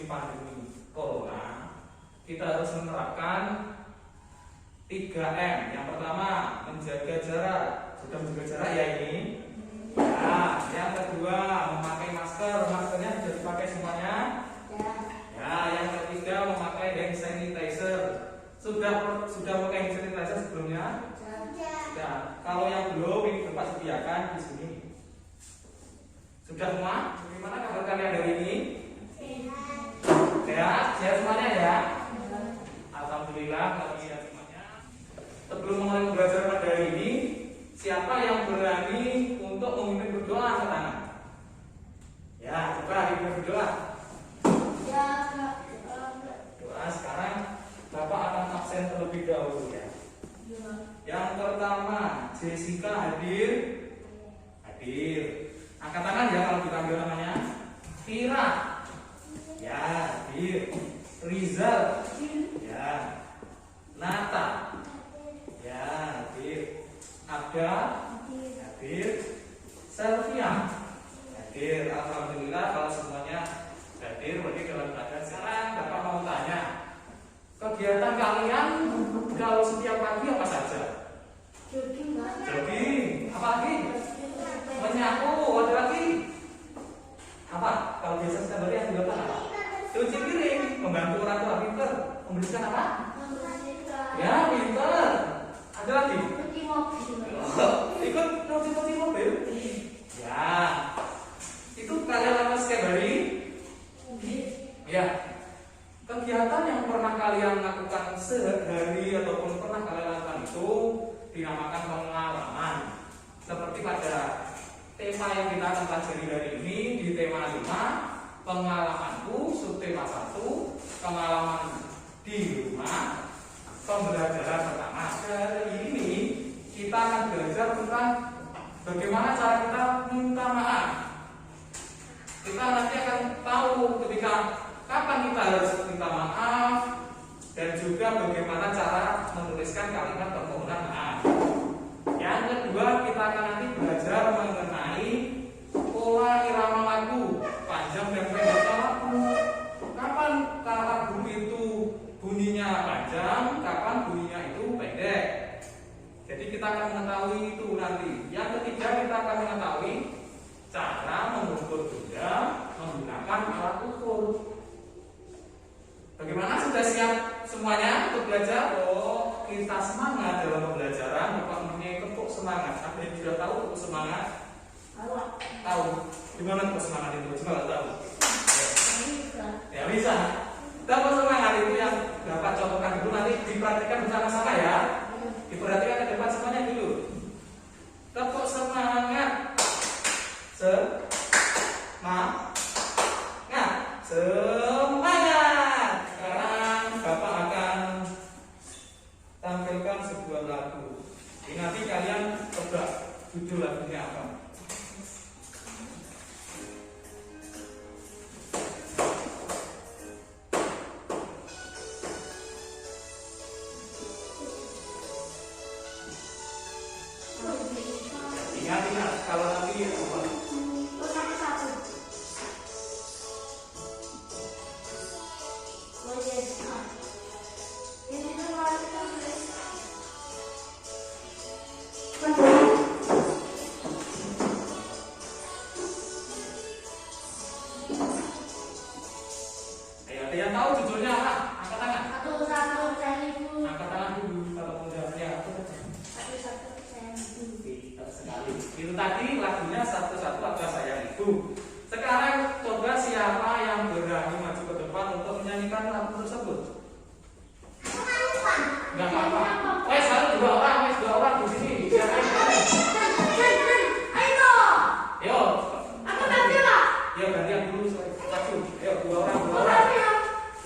pandemi corona, kita harus menerapkan 3M. Yang pertama, menjaga jarak. Sudah menjaga jarak ya ini? Ya. Yang kedua, memakai masker. Maskernya sudah dipakai semuanya? Ya. Yang ketiga, memakai hand sanitizer. Sudah pakai hand sanitizer sebelumnya? Sudah. Kalau yang belum, ini Bapak sediakan di sini. Sudah semua? Bagaimana kabar kalian hari ini? Sehat semuanya ya? Alhamdulillah kalau sehat semuanya. Sebelum mulai belajar pada hari ini, siapa yang berani untuk memimpin berdoa angkat tangan? Ya, coba kita berdoa. Ya, Doa sekarang Bapak akan absen terlebih dahulu ya. Yang pertama, Jessica hadir? Hadir. Angkat tangan ya kalau dipanggil namanya. Vira. Ya, hadir. Rizal. Ya. Nata. Ya, hadir. Abda. Hadir. Selvia. Hadir. Alhamdulillah kalau semuanya hadir. Berarti dalam keadaan sekarang Bapak mau tanya, kegiatan kalian kalau setiap pagi apa saja? jogging, Mas. Jogging. Apa lagi? Menyapu. Ada lagi? Apa? Kalau biasa setiap hari yang dilakukan apa? Cuci piring. Membantu orang tua pinter. Membersihkan apa? Ya, pinter. Ada lagi? Cuci mobil. Ikut cuci mobil? Ya. Itu kalian lakukan setiap hari? Ya. Kegiatan yang pernah kalian lakukan sehari ataupun pernah kalian lakukan itu dinamakan pengalaman. Seperti pada tema yang kita akan pelajari hari ini di tema 5, pengalamanku, subtema 1, pengalaman di rumah, pembelajaran pertama. Hari ini kita akan belajar tentang bagaimana cara kita minta maaf. Kita nanti akan tahu ketika kapan kita harus minta maaf dan juga bagaimana cara menuliskan kalimat permohonan maaf. Yang kedua, kita akan nanti belajar mengenai pola irama lagu, panjang dan pendeknya lagu. Kapan lagu itu bunyinya panjang, kapan bunyinya itu pendek. Jadi kita akan mengetahui itu nanti. Yang ketiga, kita akan mengetahui cara mengukur benda menggunakan alat ukur. Bagaimana, sudah siap semuanya untuk belajar? Oh, kita semangat dalam pembelajaran. Bapak mempunyai tepuk semangat. Ada yang sudah tahu tepuk semangat? Tahu. Gimana tepuk semangat itu? Coba tahu. Ya bisa. Tepuk semangat itu yang Bapak contohkan dulu, nanti diperhatikan bersama-sama ya. Diperhatikan ke depan semuanya dulu. Tepuk semangat. Semangat. Sekarang Bapak akan tampilkan sebuah lagu. Ini nanti kalian tebak judul lagunya apa. Ingat kalau nanti apa? Ada yang tahu judulnya apa? Angkat tangan. Angkat tangan dulu kalau mau jawabnya. Pintar sekali. Itu tadi lagunya satu-satu ada sayang ibu. Sekarang coba siapa yang berani maju ke depan untuk menyanyikan lagu tersebut? Enggak apa-apa. Harus dua orang di sini. Siapa yang berani? Ayo. Aku tadi lah. Ya gantian dulu maju. Ayo dua orang.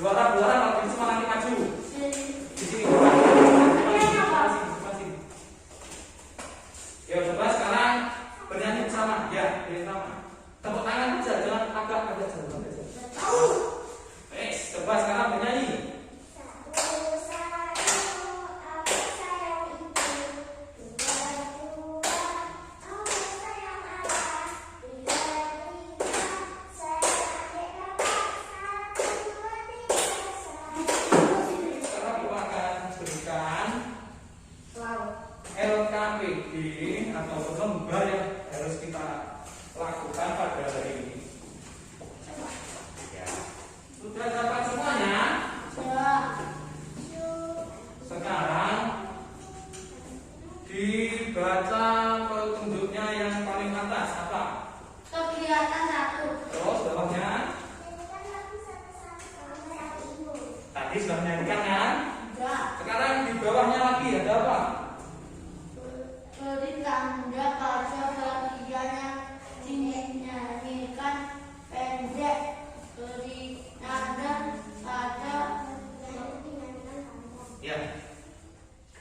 Dua orang kalau semua nanti maju. Di sini. Masing-masing. Ya coba sekarang bernyanyi bersama. Ya, bersama. Tepuk tangan saja, jangan agak jauh saja. Coba sekarang bernyanyi. aktivitas atau lembar yang harus kita lakukan pada hari ini. Ya. Sudah dapat semuanya? Sudah. Sekarang dibaca petunjuknya yang paling atas apa? Kegiatan 1. Terus bawahnya? Tadi sudah menyanyikan kan? Sudah. Sekarang di bawahnya lagi ada apa? Beri tanda pada bagian yang dinyanyikan pendek. Beri tanda pada Ya.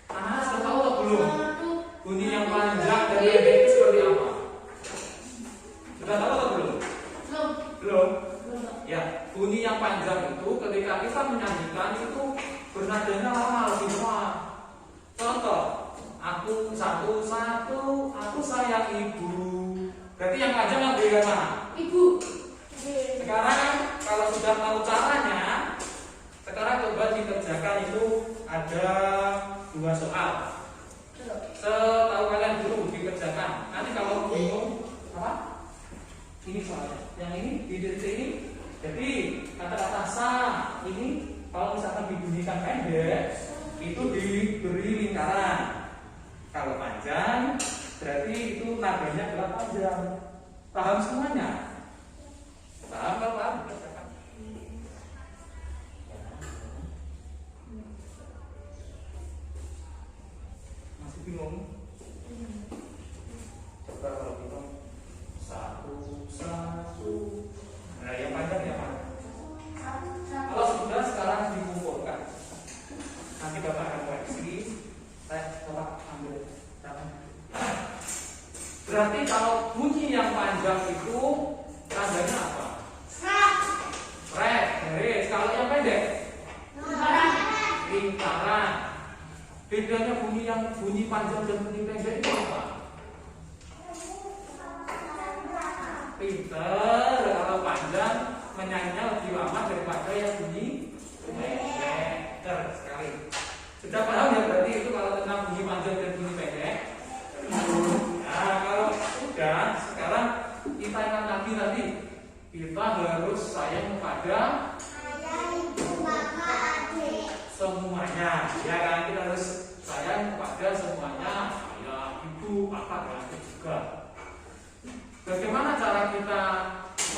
Sudah tahu atau belum? satu. Bunyi yang panjang dan pendek itu seperti apa? Sudah tahu atau belum? Belum. Belum. Belum. Ya, bunyi yang panjang itu ketika kita menyanyikan itu bernadanya lama lebih lama. Contoh, aku satu-satu, aku sayang ibu. Berarti yang panjang yang berikan mana? Ibu. Sekarang kalau sudah tahu caranya, sekarang coba dikerjakan itu ada 2 soal. Setahu kalian dulu dikerjakan. Nanti kalau bingung apa? Ini soalnya. Yang ini di detik ini. Jadi kata-kata sa ini kalau misalkan dibunyikan pendek itu diberi lingkaran. Kalau panjang berarti itu nadanya adalah panjang. Paham semuanya? Paham kalau paham? Masih bingung? Coba kalau bingung satu-satu. Nah yang panjang ya Pak. Kalau sudah sekarang dikumpulkan. Nanti Bapak akan koreksi. Bapak ambil. Berarti kalau bunyi yang panjang itu tandanya apa? Red. Garis. Kalau yang pendek? Lingkaran. Bedanya bunyi panjang dan bunyi pendek itu apa? Pinter. Kalau panjang menyanyinya lebih lama daripada yang bunyi pendek. Pinter sekali. Sudah paham ya berarti itu kalau tentang bunyi panjang dan bunyi pendek? Nah kalau sudah, sekarang kita ingat lagi tadi kita harus sayang kepada semuanya, ya kan? Kita harus sayang kepada semuanya, ya ibu, kakak, dan adik juga. Bagaimana cara kita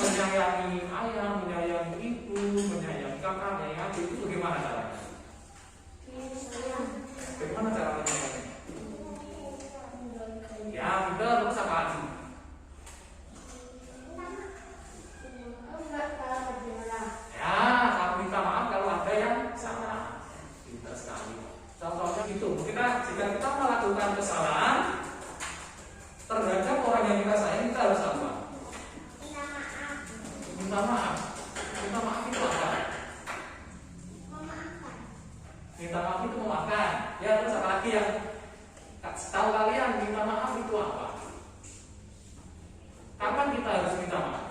menyayangi ayah, menyayangi ibu, menyayangi kakak, menyayangi adik itu bagaimana caranya? Bagaimana cara menyayangi? Ya, kita harus apa aja? Ya, aku minta maaf kalau ada yang salah. Pintar sekali. Contohnya gitu, jika kita melakukan kesalahan terhadap orang yang kita sayang, kita harus apa? Minta maaf. Minta maaf itu apa? Minta maaf itu memaafkan. Ya, terus apa lagi yang tahu kalian minta maaf itu apa? Kapan kita harus minta maaf?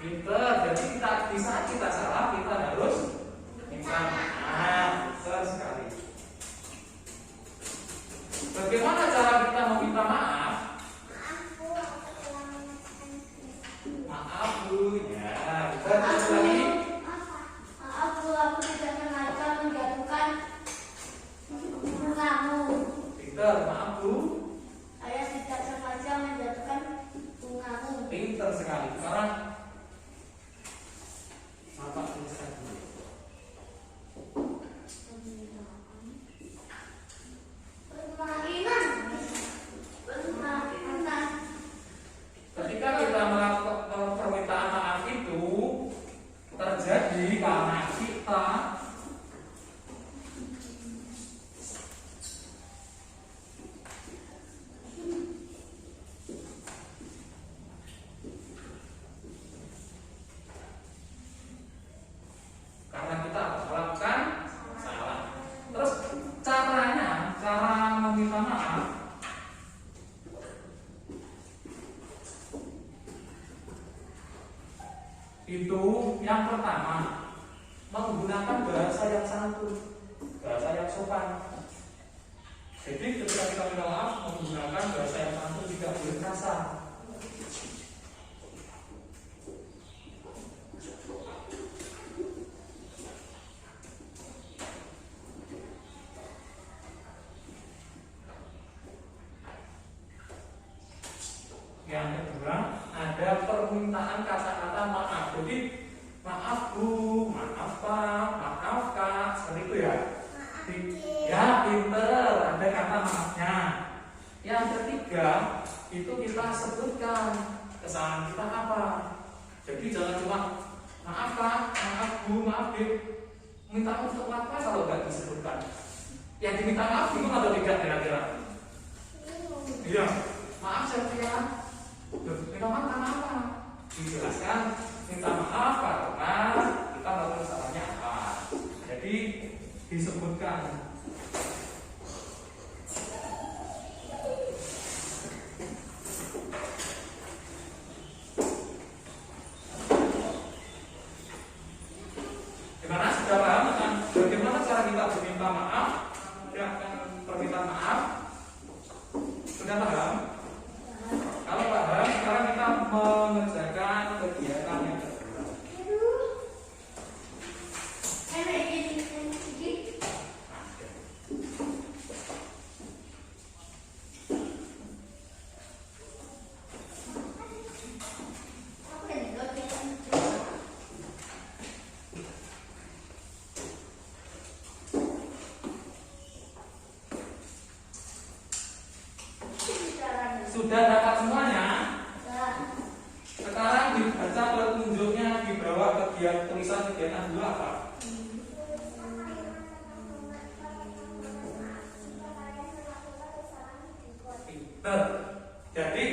Pinter, jadi di saat kita salah kita harus minta maaf. Betul sekali. Bagaimana cara kita meminta maaf? Maaf Bu, ya. Kita terus lagi. Maaf Bu, aku tidak sengaja menjatuhkan bungamu. Pinter, maaf Bu. Saya tidak sengaja menjatuhkan bungamu. Pinter sekali. Sekarang Bapak tuliskan dulu. Ketika kita melakukan permintaan maaf itu terjadi karena kita melakukan salah. Terus cara meminta maaf itu yang pertama menggunakan bahasa yang santun, bahasa yang sopan. Jadi bisa minta maaf menggunakan bahasa yang santun, tidak boleh kasar. Yang kedua, ada permintaan kata-kata maaf. Jadi maaf Bu, maaf Pak, maaf Kak, seperti itu ya. Ya, pinter, ada kata maafnya. Yang ketiga, itu kita sebutkan kesalahan kita apa. Jadi jangan cuma maaf Pak, maaf Bu, maaf Dek. Minta untuk apa kalau nggak disebutkan? Yang diminta maaf bingung atau tidak kira-kira? Iya, maaf saya. Minta maaf karena apa? Dijelaskan minta maaf karena kita tahu kesalahannya apa. Jadi disebutkan. Gimana, sudah paham tentang bagaimana cara kita berminta maaf? Mengucapkan permintaan maaf? Sudah paham? Kalau paham, sekarang kita mengerjakan kegiatan yang kedua. Sudah dapat semuanya? Sekarang dibaca petunjuknya di bawah tulisan kegiatan 2 apa? Pinter. Jadi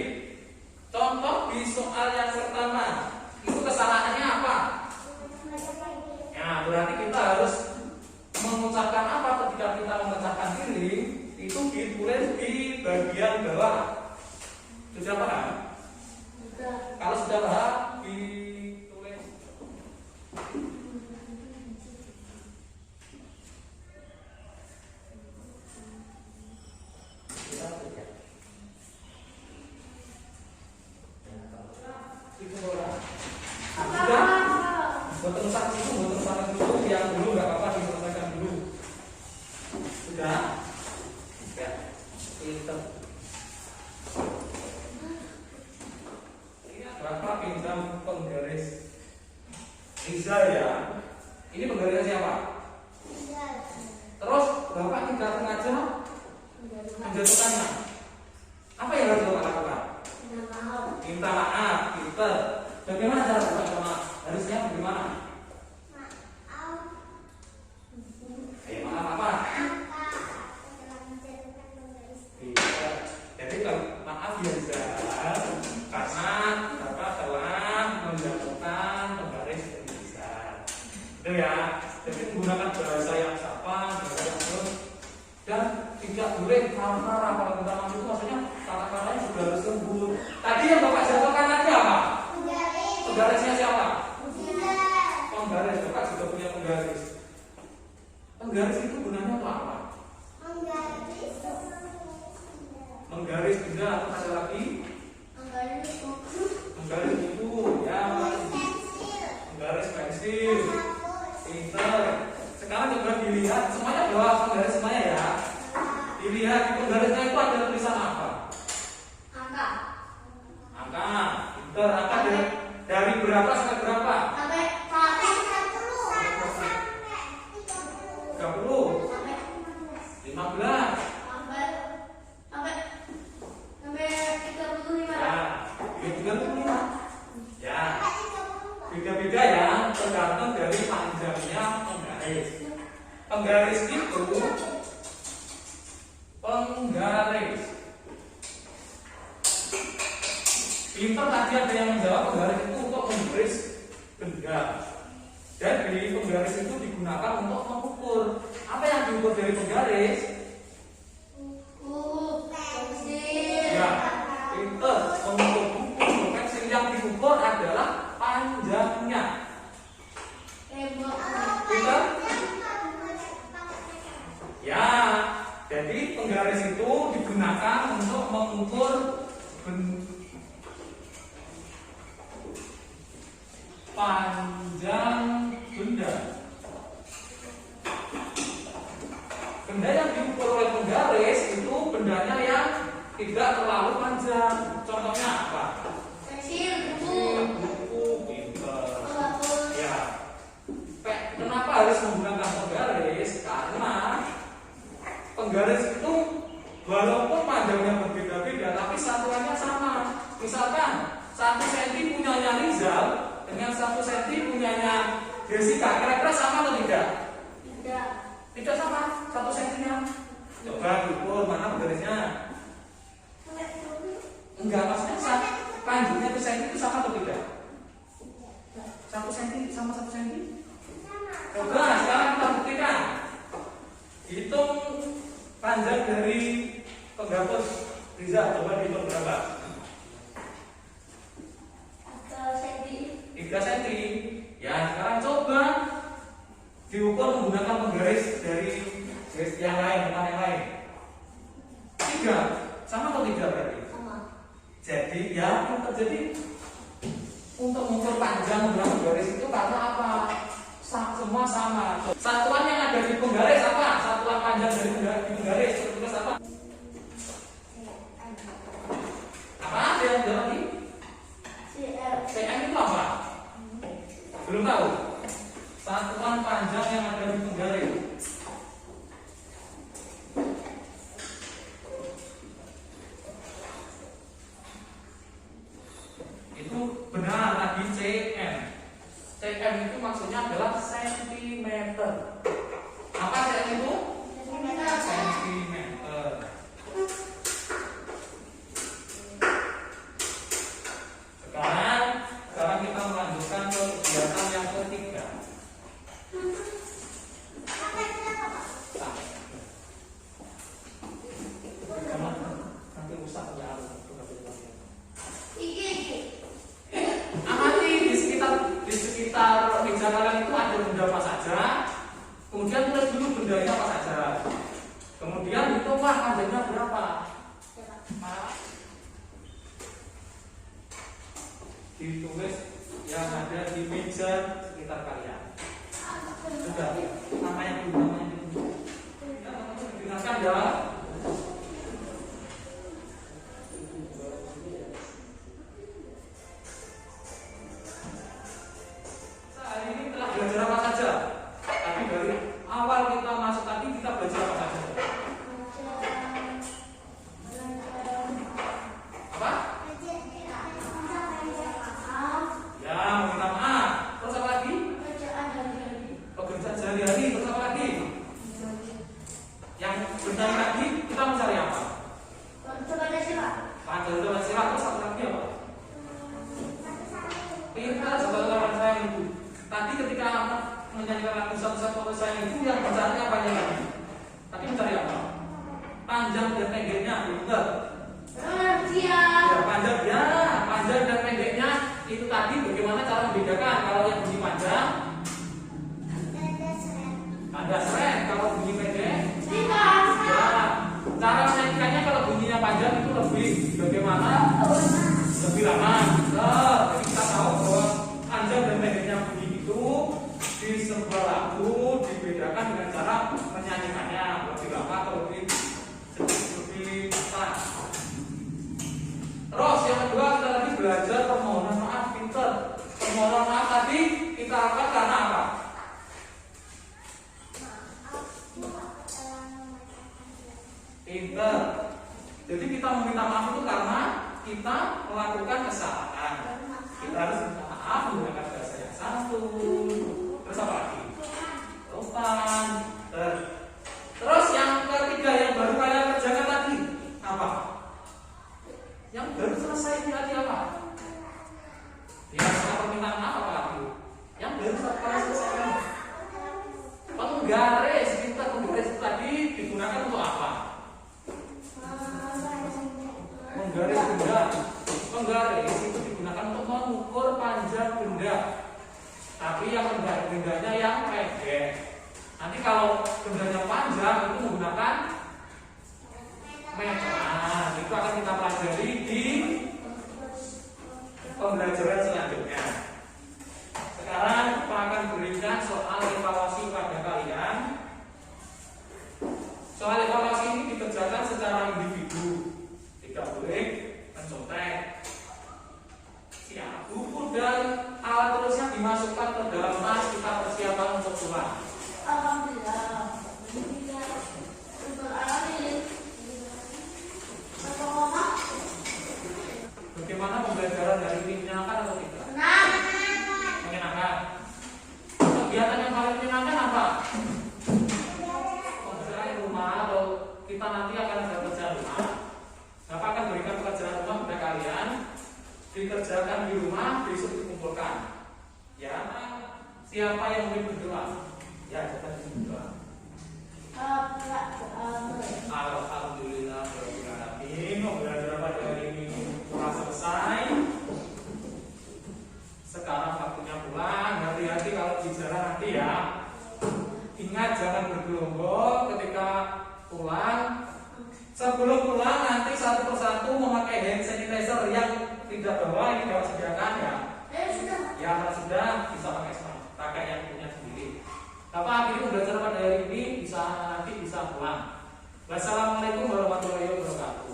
contoh di soal yang pertama itu kesalahannya apa? Ya, berarti kita harus mengucapkan apa ketika kita mengucapkan diri itu ditulis di bagian bawah. Sudah paham? Sudah. Kalau sudah paham, ditulis. Sudah? Buat terusan itu, buat terusan dulu, yang dulu nggak apa-apa diselesaikan dulu. Sudah? Ya, itu. Berapa pinjam penggaris Rizal ya? Ini penggarisnya siapa? Terus Bapak tidak sengaja menjatuhkannya. Apa yang harus Bapak lakukan? Minta maaf, kita. Bagaimana cara Bapak minta maaf? Harusnya bagaimana? Maaf apa? Jadi kalau maaf ya Zal, karena Bapak telah menjatuhkan penggaris Rizal. Itu ya. Jadi menggunakan bahasa yang sopan, bahasa yang halus, dan tidak boleh marah-marah. Kalau minta maaf itu maksudnya kata-katanya juga harus lembut. Tadi yang Bapak jatuhkan tadi apa? Penggarisnya siapa? Penggaris. Bapak juga punya penggaris. Penggaris itu gunanya untuk apa? Menggaris benda. Ada lagi? Menggaris buku. Ya. Menggaris pensil. Pinter. Sekarang coba dilihat semuanya bawa penggaris semuanya ya. Dilihat di penggarisnya itu ada tulisan apa? Angka. Pinter. Angka dari berapa sampai berapa? 30. 15. Ya, beda-beda ya, tergantung dari panjangnya penggaris. Penggaris itu penggaris. Pinter tadi ada yang menjawab penggaris itu untuk menggaris benda. Jadi penggaris itu digunakan untuk mengukur. Apa yang diukur dari penggaris? Ya, pinter. Mengukur buku, pensil yang diukur adalah panjangnya. Pinter? Ya, jadi penggaris itu digunakan untuk mengukur panjang benda. Benda yang diukur oleh penggaris itu bendanya yang tidak terlalu panjang. Contohnya apa? Pensil, Buku, pinter. Ya. Kenapa harus menggunakan penggaris? Karena penggaris itu walaupun panjangnya berbeda-beda, tapi satuannya sama. Misalkan 1 cm punyanya Rizal dengan 1 cm punyanya Jessica, kira-kira sama atau tidak? tidak. Tidak sama, 1 cm-nya. Coba diukur mana penggarisnya? Enggak, maksudnya panjangnya 1 cm itu sama atau tidak? 1 cm sama 1 cm? Coba sekarang kita buktikan. Hitung panjang dari penghapus Rizal, coba dihitung berapa? 3 cm. Ya, sekarang coba diukur menggunakan penggaris dari garis yang lain, bukan yang lain. 3, sama atau tidak berarti? Sama. Jadi ya, terjadi untuk mengukur panjang menggunakan penggaris itu karena apa? Semua sama. Satuan yang ada di penggaris apa? Satuan panjang dari penggaris tertulis apa? Apa? Dia jawab lagi. cm itu apa? Belum tahu. Satuan panjang yang ada di penggaris. Itu benar tadi cm. cm itu maksudnya adalah sentimeter. Apa cm itu? Sentimeter. Sekarang kita melanjutkan ke kegiatan yang ketiga. Nanti rusak ya. Amati di sekitar meja kalian itu ada benda apa saja. Kemudian tulis dulu bendanya apa saja. Kemudian hitunglah panjangnya berapa. Ditulis yang ada di meja sekitar kalian. Sudah, namanya dulu. Dengarkan ya. Hari ini telah belajar apa saja? Tapi dari awal kita masuk tadi kita belajar apa saja? Apa? Ya, minta maaf. Terus apa lagi? Pekerjaan sehari-hari. Terus apa lagi? Yang bentar lagi kita mencari apa? Panjang jalan sila. Terus apa lagi apa? Pintar saudara saya itu. Tadi ketika menyanyikan lagu satu-satu saya itu yang mencari apa lagi? Tadi mencari apa? Panjang dan pendeknya, betul? Ya, panjang dan pendeknya itu tadi bagaimana cara membedakan? Kalau yang bunyi panjang ada seret, kalau bunyi pendek ya. Cara menyanyikannya kalau bunyinya panjang itu lebih bagaimana? Lebih lama. Jadi kita tahu bahwa panjang dan pendeknya bunyi itu di sebuah lagu dibedakan dengan cara menyanyikannya lebih lama atau lebih cepat. Terus yang kedua kita tadi belajar permohonan maaf pinter. Permohonan maaf tadi kita lakukan karena apa? Pinter. Jadi kita meminta maaf itu karena kita melakukan kesalahan. Kita harus minta maaf menggunakan bahasa yang santun. Terus apa lagi? Sopan. Terus yang ketiga yang baru kalian kerjakan tadi apa? Yang baru selesai ini tadi apa? Ya, setelah permintaan maaf apa lagi? Yang baru kalian selesaikan penggaris. Kita penggaris tadi digunakan untuk apa? Penggaris benda. Penggaris itu digunakan untuk mengukur panjang benda. Tapi yang bendanya yang pendek. Nanti kalau bendanya panjang itu menggunakan meter. kita pelajari di pembelajaran selanjutnya. Sekarang kita akan berikan soal evaluasi pada kalian. Soal evaluasi ini dikerjakan secara individu, tidak boleh mencontek. Siap, buku dan alat tulisnya dimasukkan ke dalam tas, kita persiapan untuk pulang. Alhamdulillah. Untuk alamin. Bagaimana pembelajaran hari ini, menyenangkan atau tidak? Senang. Menyenangkan. Kegiatan yang paling menyenangkan apa? Pekerjaan rumah atau kita nanti akan ada pekerjaan rumah. Bapak akan berikan pekerjaan rumah kepada kalian, dikerjakan di rumah, besok dikumpulkan. Ya, siapa yang ingin berdoa? Ya, kita berdoa. Alhamdulillah, pembelajaran pada hari ini telah selesai. Sekarang waktunya pulang. Hati-hati kalau di jalan nanti ya. Ingat jangan bergerombol ketika pulang. Sebelum pulang nanti satu persatu memakai hand sanitizer yang tidak bawa, ini bawa sediakan ya. Sudah. Ya kalau sudah bisa pakai yang punya sendiri. Bapak akhirnya pembelajaran pada hari ini bisa nanti bisa pulang. Wassalamualaikum warahmatullahi wabarakatuh.